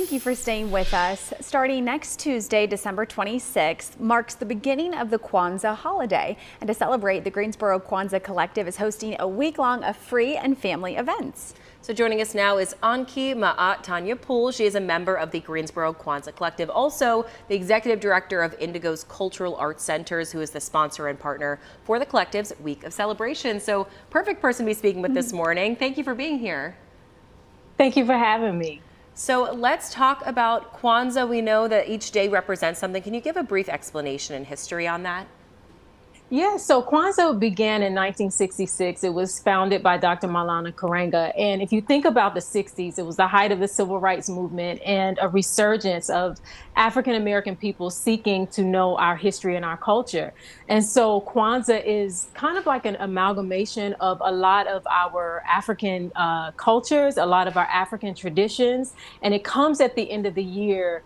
Thank you for staying with us. Starting next Tuesday, December 26th, marks the beginning of the Kwanzaa holiday. And to celebrate, the Greensboro Kwanzaa Collective is hosting a week-long of free and family events. So joining us now is Anki Ma'at Tanya Poole. She is a member of the Greensboro Kwanzaa Collective, also the executive director of Indigo's Cultural Arts Centers, who is the sponsor and partner for the collective's week of celebration. So perfect person to be speaking with this morning. Thank you for being here. Thank you for having me. So let's talk about Kwanzaa. We know that each day represents something. Can you give a brief explanation and history on that? Yeah, so Kwanzaa began in 1966. It was founded by Dr. Maulana Karenga. And if you think about the 60s, it was the height of the civil rights movement and a resurgence of African-American people seeking to know our history and our culture. And so Kwanzaa is kind of like an amalgamation of a lot of our African cultures, a lot of our African traditions, and it comes at the end of the year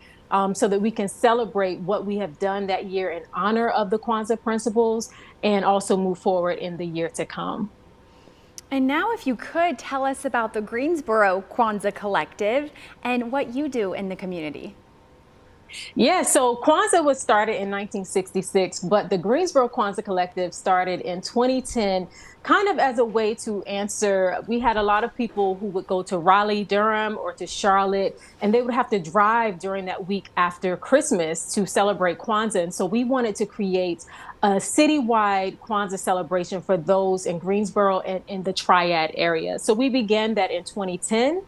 so that we can celebrate what we have done that year in honor of the Kwanzaa principles and also move forward in the year to come. And now if you could tell us about the Greensboro Kwanzaa Collective and what you do in the community. Yeah, so Kwanzaa was started in 1966, but the Greensboro Kwanzaa Collective started in 2010, kind of as a way to answer. We had a lot of people who would go to Raleigh, Durham, or to Charlotte, and they would have to drive during that week after Christmas to celebrate Kwanzaa. And so we wanted to create a citywide Kwanzaa celebration for those in Greensboro and in the Triad area. So we began that in 2010.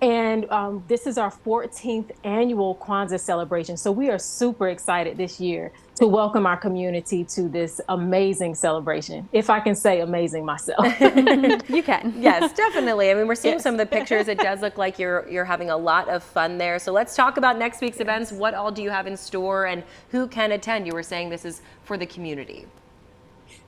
And this is our 14th annual Kwanzaa celebration. So we are super excited this year to welcome our community to this amazing celebration. If I can say amazing myself. You can. Yes, definitely. I mean, we're seeing some of the pictures. It does look like you're having a lot of fun there. So let's talk about next week's events. What all do you have in store and who can attend? You were saying this is for the community.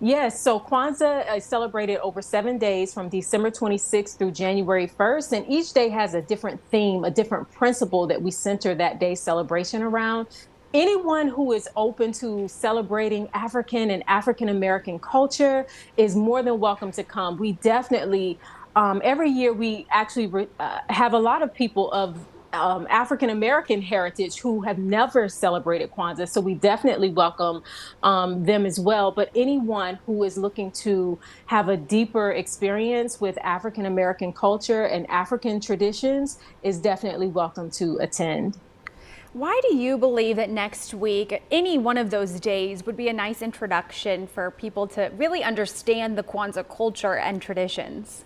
Yes, so Kwanzaa is celebrated over 7 days from December 26th through January 1st, and each day has a different theme, a different principle that we center that day's celebration around. Anyone who is open to celebrating African and African American culture is more than welcome to come. We definitely, every year we actually have a lot of people of African American heritage who have never celebrated Kwanzaa. So we definitely welcome them as well. But anyone who is looking to have a deeper experience with African American culture and African traditions is definitely welcome to attend. Why do you believe that next week, any one of those days, would be a nice introduction for people to really understand the Kwanzaa culture and traditions?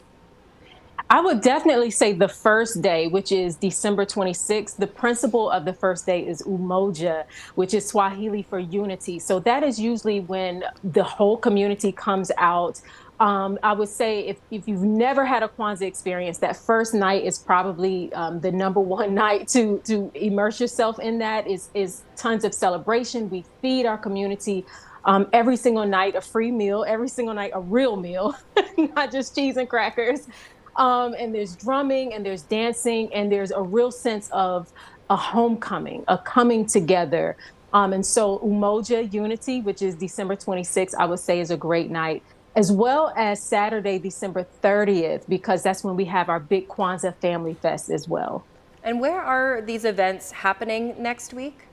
I would definitely say the first day, which is December 26th. The principle of the first day is Umoja, which is Swahili for unity. So that is usually when the whole community comes out. I would say if you've never had a Kwanzaa experience, that first night is probably the #1 night to immerse yourself in. That is tons of celebration. We feed our community every single night, a free meal, every single night, a real meal, not just cheese and crackers. And there's drumming and there's dancing and there's a real sense of a homecoming, a coming together. And so Umoja Unity, which is December 26th, I would say is a great night, as well as Saturday, December 30th, because that's when we have our big Kwanzaa Family Fest as well. And where are these events happening next week?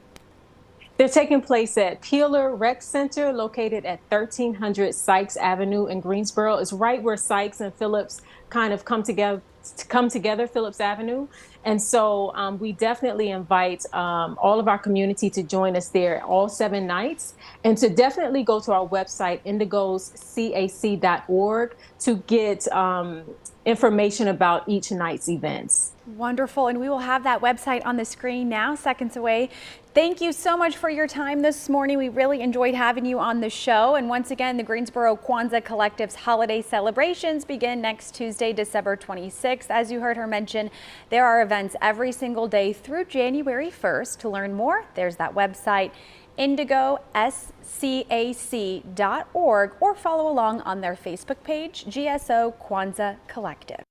They're taking place at Peeler Rec Center, located at 1300 Sykes Avenue in Greensboro. It's right where Sykes and Phillips kind of come together, Phillips Avenue. And so we definitely invite all of our community to join us there all 7 nights, and to definitely go to our website, indigoscac.org, to get information about each night's events. Wonderful. And we will have that website on the screen now, seconds away. Thank you so much for your time this morning. We really enjoyed having you on the show. And once again, the Greensboro Kwanzaa Collective's holiday celebrations begin next Tuesday, December 26th. As you heard her mention, there are events every single day through January 1st. To learn more, there's that website, indigoscac.org, or follow along on their Facebook page, GSO Kwanzaa Collective.